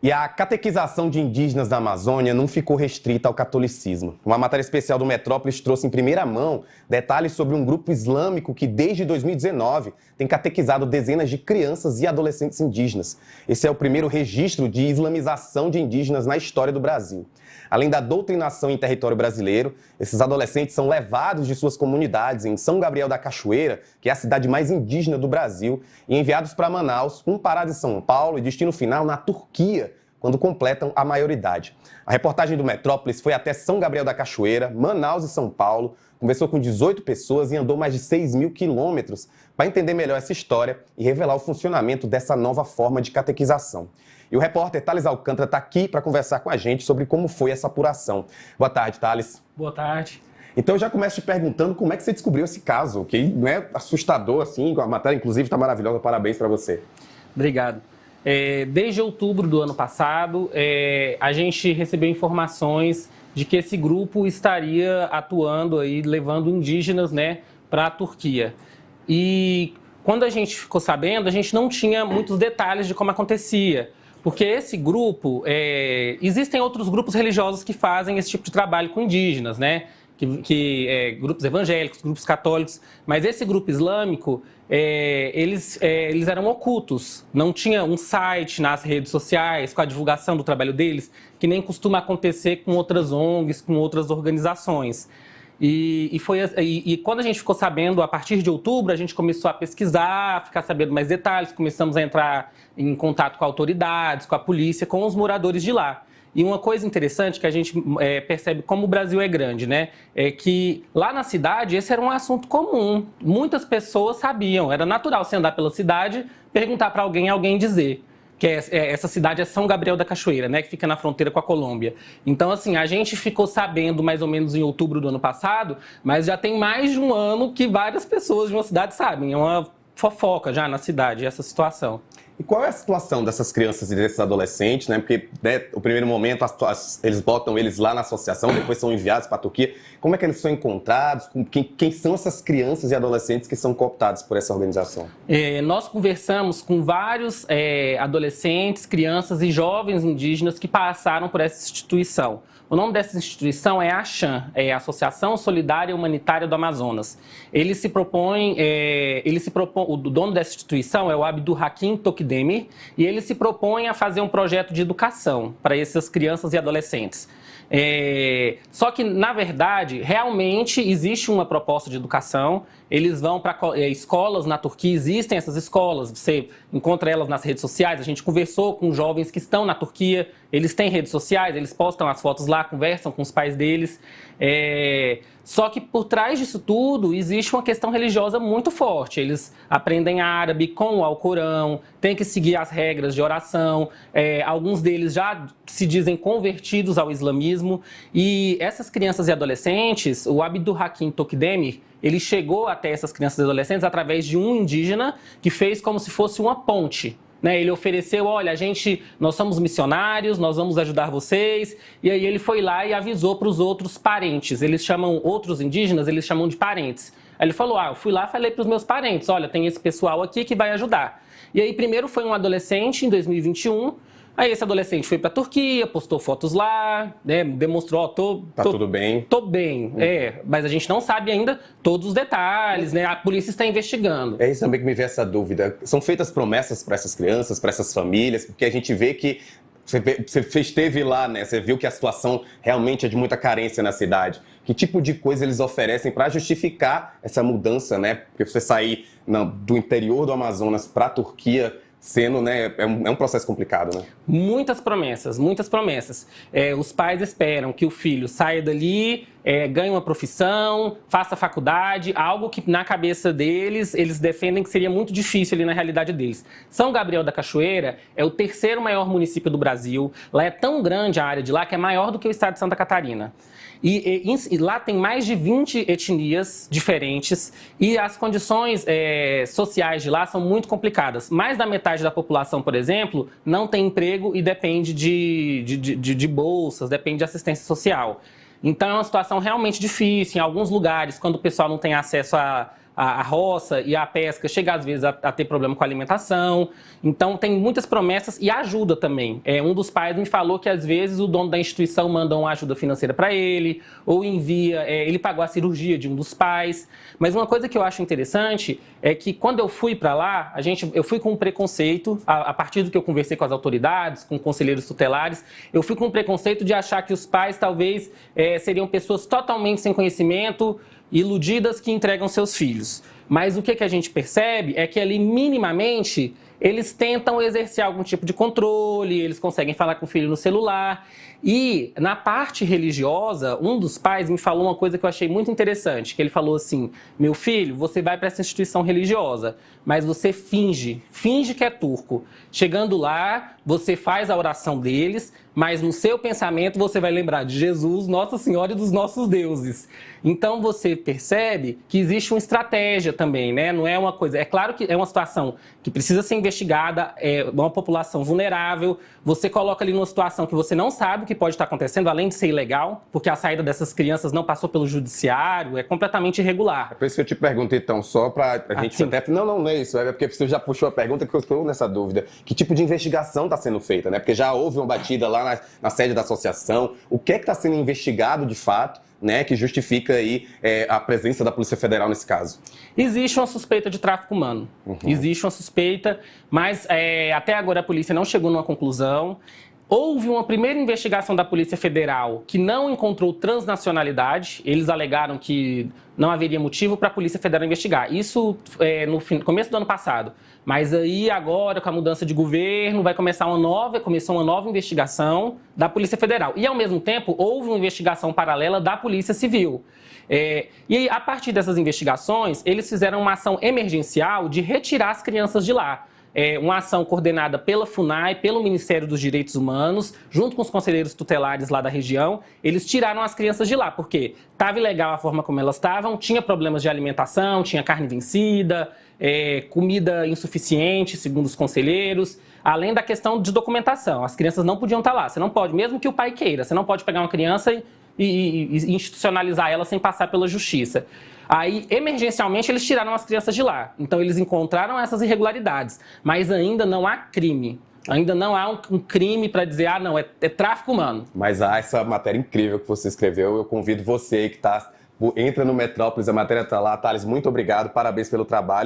E a catequização de indígenas da Amazônia não ficou restrita ao catolicismo. Uma matéria especial do Metrópolis trouxe em primeira mão detalhes sobre um grupo islâmico que, desde 2019, tem catequizado dezenas de crianças e adolescentes indígenas. Esse é o primeiro registro de islamização de indígenas na história do Brasil. Além da doutrinação em território brasileiro, esses adolescentes são levados de suas comunidades em São Gabriel da Cachoeira, que é a cidade mais indígena do Brasil, e enviados para Manaus, com parada em São Paulo e destino final na Turquia, quando completam a maioridade. A reportagem do Metrópolis foi até São Gabriel da Cachoeira, Manaus e São Paulo, conversou com 18 pessoas e andou mais de 6.000 quilômetros para entender melhor essa história e revelar o funcionamento dessa nova forma de catequização. E o repórter Thales Alcântara está aqui para conversar com a gente sobre como foi essa apuração. Boa tarde, Thales. Boa tarde. Então eu já começo te perguntando como é que você descobriu esse caso, que não é assustador assim, a matéria inclusive está maravilhosa, parabéns para você. Obrigado. Desde outubro do ano passado, a gente recebeu informações de que esse grupo estaria atuando aí, levando indígenas, né, para a Turquia. E quando a gente ficou sabendo, a gente não tinha muitos detalhes de como acontecia. Porque esse grupo, existem outros grupos religiosos que fazem esse tipo de trabalho com indígenas, né? Grupos evangélicos, grupos católicos, mas esse grupo islâmico, eles eram ocultos, não tinha um site nas redes sociais com a divulgação do trabalho deles, que nem costuma acontecer com outras ONGs, com outras organizações. E quando a gente ficou sabendo, a partir de outubro, a gente começou a pesquisar, a ficar sabendo mais detalhes, começamos a entrar em contato com autoridades, com a polícia, com os moradores de lá. E uma coisa interessante que a gente percebe como o Brasil é grande, né? É que lá na cidade esse era um assunto comum. Muitas pessoas sabiam, era natural você andar pela cidade, perguntar para alguém dizer. Que essa cidade é São Gabriel da Cachoeira, né, que fica na fronteira com a Colômbia. Então, assim, a gente ficou sabendo mais ou menos em outubro do ano passado, mas já tem mais de um ano que várias pessoas de uma cidade sabem. É uma fofoca já na cidade, essa situação. E qual é a situação dessas crianças e desses adolescentes, né? Porque, né, no primeiro momento, eles botam eles lá na associação, depois são enviados para a Turquia. Como é que eles são encontrados? Quem são essas crianças e adolescentes que são cooptados por essa organização? Nós conversamos com vários adolescentes, crianças e jovens indígenas que passaram por essa instituição. O nome dessa instituição é a ASHAM, Associação Solidária Humanitária do Amazonas. O dono dessa instituição é o Abdul Hakim Tokdemir, e ele se propõe a fazer um projeto de educação para essas crianças e adolescentes. Só que, na verdade, realmente existe uma proposta de educação. Eles vão para escolas na Turquia, existem essas escolas, você encontra elas nas redes sociais. A gente conversou com jovens que estão na Turquia, eles têm redes sociais, eles postam as fotos lá, conversam com os pais deles. Só que por trás disso tudo existe uma questão religiosa muito forte. Eles aprendem árabe com o Alcorão, têm que seguir as regras de oração. Alguns deles já se dizem convertidos ao islamismo. E essas crianças e adolescentes, o Abdul Hakim Tokdemir, ele chegou até essas crianças e adolescentes através de um indígena que fez como se fosse uma ponte. Ele ofereceu, olha, nós somos missionários, nós vamos ajudar vocês. E aí ele foi lá e avisou para os outros parentes. Eles chamam outros indígenas, eles chamam de parentes. Aí ele falou, eu fui lá e falei para os meus parentes, olha, tem esse pessoal aqui que vai ajudar. E aí primeiro foi um adolescente em 2021. Aí esse adolescente foi para a Turquia, postou fotos lá, né, demonstrou, Tá tudo bem. Tô bem, mas a gente não sabe ainda todos os detalhes, né? A polícia está investigando. É isso também que me vem essa dúvida. São feitas promessas para essas crianças, para essas famílias, porque a gente vê que você esteve lá, né? Você viu que a situação realmente é de muita carência na cidade. Que tipo de coisa eles oferecem para justificar essa mudança, né? Porque você sair do interior do Amazonas para a Turquia sendo, né, é um processo complicado, né? Muitas promessas, muitas promessas. Os pais esperam que o filho saia dali, ganhe uma profissão, faça faculdade, algo que na cabeça deles, eles defendem que seria muito difícil ali na realidade deles. São Gabriel da Cachoeira é o terceiro maior município do Brasil. Lá é tão grande a área de lá que é maior do que o estado de Santa Catarina. E lá tem mais de 20 etnias diferentes e as condições sociais de lá são muito complicadas. Mais da metade da população, por exemplo, não tem emprego e depende de bolsas, depende de assistência social. Então é uma situação realmente difícil. Em alguns lugares, quando o pessoal não tem acesso a a roça e a pesca chega às vezes a ter problema com a alimentação. Então tem muitas promessas e ajuda também. Um dos pais me falou que às vezes o dono da instituição manda uma ajuda financeira para ele, ou envia, ele pagou a cirurgia de um dos pais. Mas uma coisa que eu acho interessante é que quando eu fui para lá, eu fui com um preconceito, a partir do que eu conversei com as autoridades, com conselheiros tutelares, eu fui com um preconceito de achar que os pais talvez seriam pessoas totalmente sem conhecimento, iludidas que entregam seus filhos. Mas o que a gente percebe é que ali minimamente eles tentam exercer algum tipo de controle, eles conseguem falar com o filho no celular. E na parte religiosa, um dos pais me falou uma coisa que eu achei muito interessante, que ele falou assim: meu filho, você vai para essa instituição religiosa, mas você finge que é turco. Chegando lá, você faz a oração deles, mas no seu pensamento você vai lembrar de Jesus, Nossa Senhora e dos nossos deuses. Então você percebe que existe uma estratégia também, né? Não é uma coisa... É claro que é uma situação que precisa ser investigada, é uma população vulnerável. Você coloca ali numa situação que você não sabe o que pode estar acontecendo, além de ser ilegal, porque a saída dessas crianças não passou pelo judiciário, é completamente irregular. É por isso que eu te pergunto, então, só para a gente até... Não é isso, é porque você já puxou a pergunta que eu estou nessa dúvida. Que tipo de investigação está sendo feita, né? Porque já houve uma batida lá na sede da associação. O que é que está sendo investigado de fato, né, que justifica aí a presença da Polícia Federal nesse caso? Existe uma suspeita de tráfico humano. Existe uma suspeita, mas até agora a polícia não chegou numa conclusão. Houve uma primeira investigação da Polícia Federal que não encontrou transnacionalidade. Eles alegaram que não haveria motivo para a Polícia Federal investigar. Isso no começo do ano passado. Mas aí agora, com a mudança de governo, começou uma nova investigação da Polícia Federal. E ao mesmo tempo, houve uma investigação paralela da Polícia Civil. E a partir dessas investigações, eles fizeram uma ação emergencial de retirar as crianças de lá. Uma ação coordenada pela FUNAI, pelo Ministério dos Direitos Humanos, junto com os conselheiros tutelares lá da região. Eles tiraram as crianças de lá, porque estava ilegal a forma como elas estavam, tinha problemas de alimentação, tinha carne vencida, comida insuficiente, segundo os conselheiros, além da questão de documentação. As crianças não podiam estar lá, você não pode, mesmo que o pai queira, você não pode pegar uma criança e institucionalizar ela sem passar pela justiça. Aí, emergencialmente, eles tiraram as crianças de lá. Então, eles encontraram essas irregularidades. Mas ainda não há crime. Ainda não há um crime para dizer, não, é tráfico humano. Mas há essa matéria incrível que você escreveu. Eu convido você que entra no Metrópolis, a matéria está lá. Thales, muito obrigado, parabéns pelo trabalho.